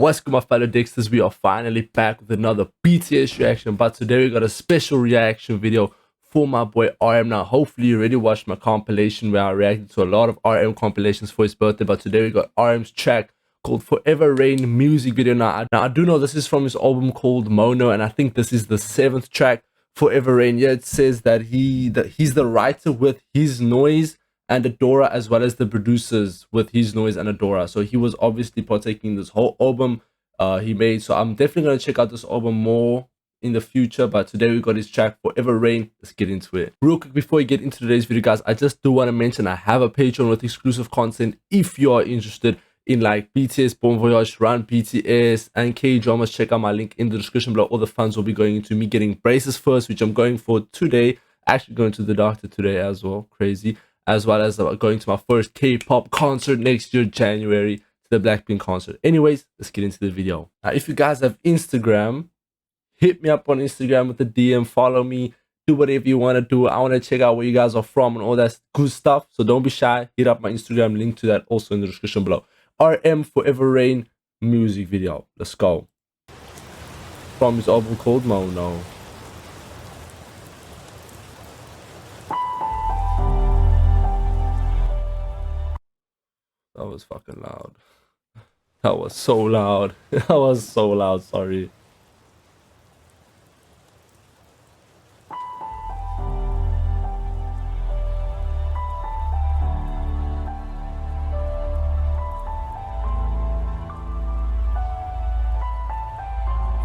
What's good, my fellow Dexters? We are finally back with another BTS reaction, but today we got a special reaction video for my boy RM. Now, hopefully you already watched my compilation where I reacted to a lot of RM compilations for his birthday, but today we got RM's track called Forever Rain music video. Now, I do know this is from his album called Mono, and I think this is the 7th track, Forever Rain. Yeah, it says that he's the writer with His Noise and Adora, as well as the producers with His Noise and Adora. So he was obviously partaking in this whole album he made. So I'm definitely going to check out this album more in the future, but today we got his track Forever Rain. Let's get into it. Real quick before we get into today's video, guys, I just do want to mention I have a Patreon with exclusive content if you are interested in like BTS, Bon Voyage, Run BTS, and K-dramas. Check out my link in the description below. All the funds will be going into me getting braces first, which I'm going for today. Actually going to the doctor today as well. Crazy. As well as going to my first K-pop concert next year, January, to the Blackpink concert. Anyways, let's get into the video. Now, if you guys have Instagram, hit me up on Instagram with a DM, follow me, do whatever you want to do. I want to check out where you guys are from and all that good stuff. So don't be shy. Hit up my Instagram, link to that also in the description below. RM Forever Rain music video. Let's go. From his album called Mono. That was fucking loud. That was so loud. That was so loud, sorry.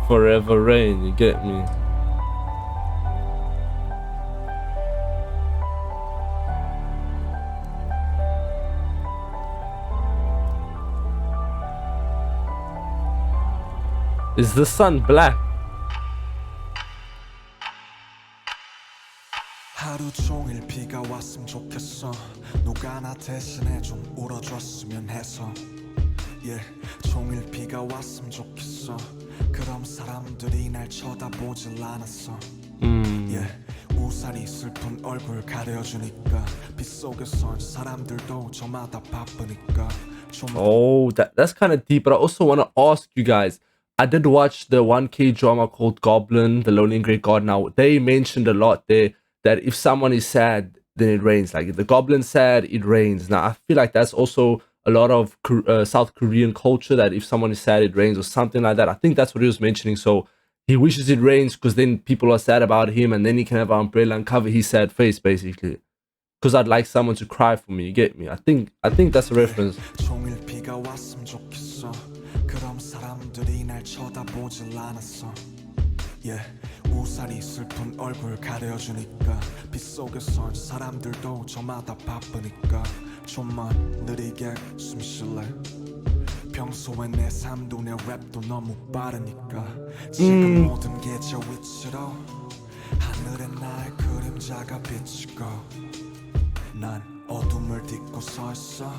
Forever Rain, you get me? Is the sun black? 하루 종일 비가 왔으면 좋겠어. 누가 나 대신에 좀 울어줬으면 해서. Yeah, 종일 비가 왔으면 좋겠어. 그럼 사람들이 날 쳐다보질 않았어. Yeah, 우산이 슬픈 얼굴 가려주니까 빗속에선 사람들도 저마다 바쁘니까. Oh, that's kind of deep, but I also want to ask you guys. I did watch the 1K drama called Goblin, The Lonely and Great God. Now, they mentioned a lot there that if someone is sad, then it rains. Like if the goblin's sad, it rains. Now, I feel like that's also a lot of South Korean culture, that if someone is sad, it rains or something like that. I think that's what he was mentioning. So he wishes it rains because then people are sad about him and then he can have an umbrella and cover his sad face, basically. Because I'd like someone to cry for me, you get me? I think that's a reference. 사람들이 날 쳐다보질 않았어. Yeah, 우산이 슬픈 얼굴 가려주니까 빗속에선 사람들도 저마다 바쁘니까 좀만 느리게 숨 쉴래. 평소엔 내 삶도 내 랩도 너무 빠르니까 지금 모든 게 저 위치로 하늘에 나의 그림자가 비치고 난 어둠을 딛고 서 있어.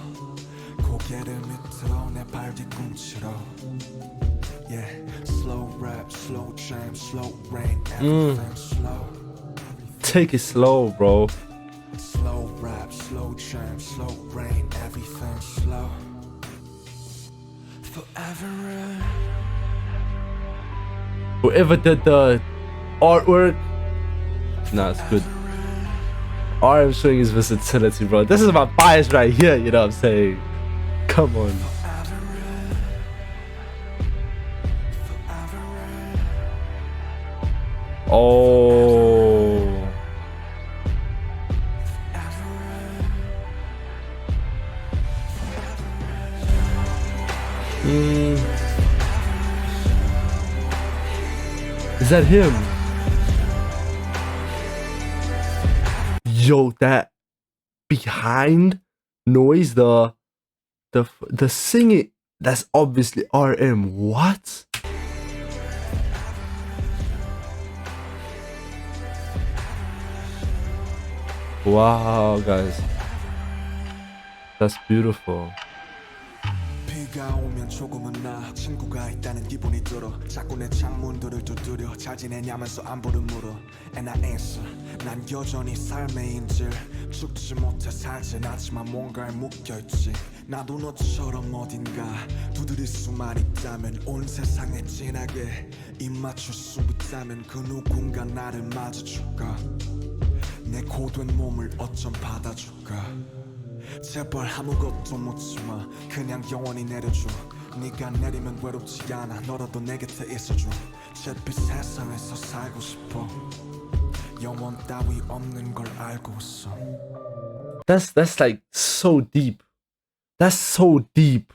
고개를 밑으로 내 발 뒤꿈치로. Yeah, slow rap, slow jam, slow rain, everything slow. Take it slow, bro. Slow rap, slow jam, slow rain, everything slow. Forever rain. Whoever did the artwork, nah, it's good. RM showing his versatility, bro. This is my bias right here, you know what I'm saying? Come on. Oh. Is that him? Yo, that behind noise, the singing, that's obviously RM. What? Wow, guys, that's beautiful. 비가 오면 조금은 나 친구가 있다는 기분이 들어 자꾸 내 창문들을 두드려 잘 지내냐면서 안부를 물어 And I answer 난 여전히 삶의 인질 죽지 못해 살진 않지만 뭔가에 묶여있지 나도 너처럼 어딘가 두드릴 수만 있다면 온 세상에 진하게 입 맞출 수 있다면 그 누군가 나를 맞아줄까 내 고된 몸을 어쩜 받아줄까 제발 아무것도 묻지마 그냥 영원히 내려줘 네가 내리면 외롭지 않아 너라도 내 곁에 있어줘 잿빛 세상에서 살고 싶어 영원 따위 없는 걸 알고 있어 That's like so deep. That's so deep.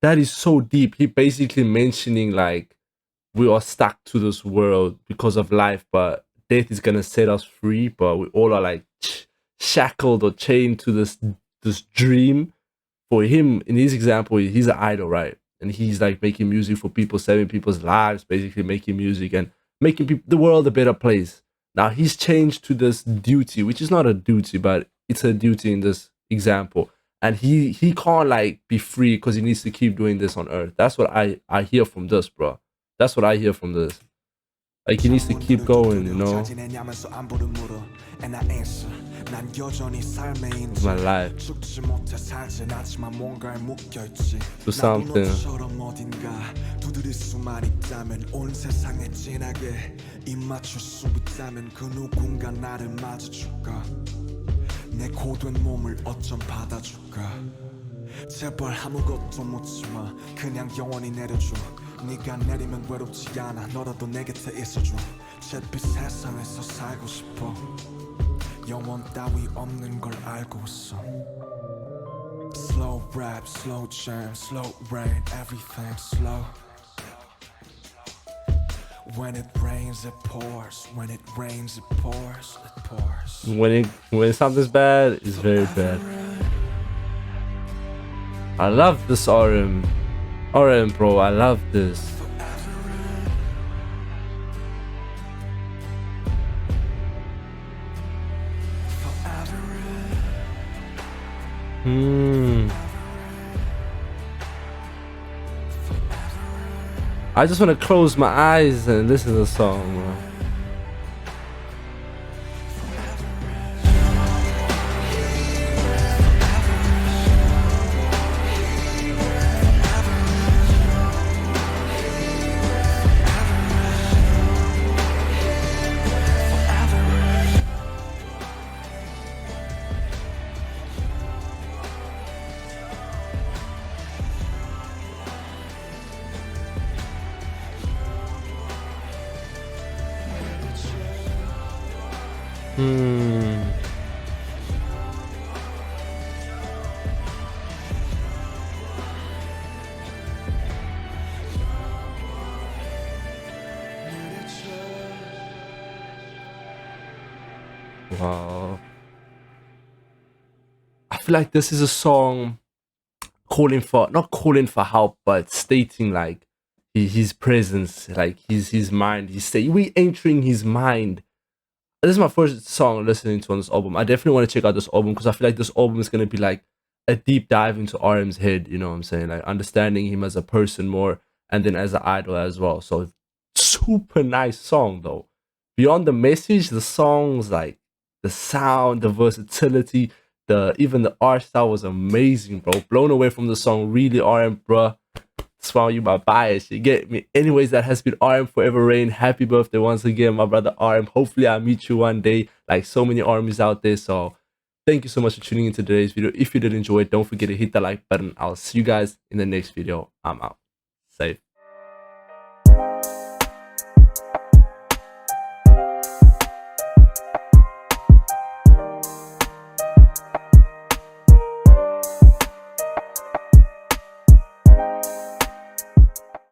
That is so deep. He basically mentioning like we are stuck to this world because of life, but death is gonna set us free. But we all are like shackled or chained to this dream. For him, in his example, he's an idol, right? And he's like making music for people, saving people's lives, basically making music and making the world a better place. Now he's changed to this duty, which is not a duty, but it's a duty in this example. And he can't like be free because he needs to keep doing this on earth. That's what I hear from this, bro. That's what I hear from this. Like he needs to keep going, you know. It's my life. Do something. 내 고된 몸을 어쩜 받아줄까 제발 아무것도 묻지마 그냥 영원히 내려줘 네가 내리면 외롭지 않아 너라도 내 곁에 있어줘 잿빛 세상에서 살고 싶어 영원 따위 없는 걸 알고 있어 Slow rap, slow jam, slow rain, everything slow When it rains, it pours. When it rains, it pours. It pours. When something's bad, it's very bad. I love this RM, bro. I love this. I just want to close my eyes and listen to the song, bro. Wow. I feel like this is a song not calling for help, but stating like his presence, like his mind. We entering his mind. This is my first song listening to on this album. I definitely want to check out this album because I feel like this album is gonna be like a deep dive into RM's head, you know what I'm saying? Like understanding him as a person more and then as an idol as well. So super nice song though. Beyond the message, the songs, like the sound, the versatility, even the art style was amazing, bro. Blown away from the song, really RM, bro. Smile, you my bias, you get me. Anyways, that has been RM Forever Rain. Happy birthday once again, my brother RM. Hopefully I'll meet you one day, like so many armies out there. So thank you so much for tuning into today's video. If you did enjoy it, don't forget to hit the like button. I'll see you guys in the next video. I'm out. Safe.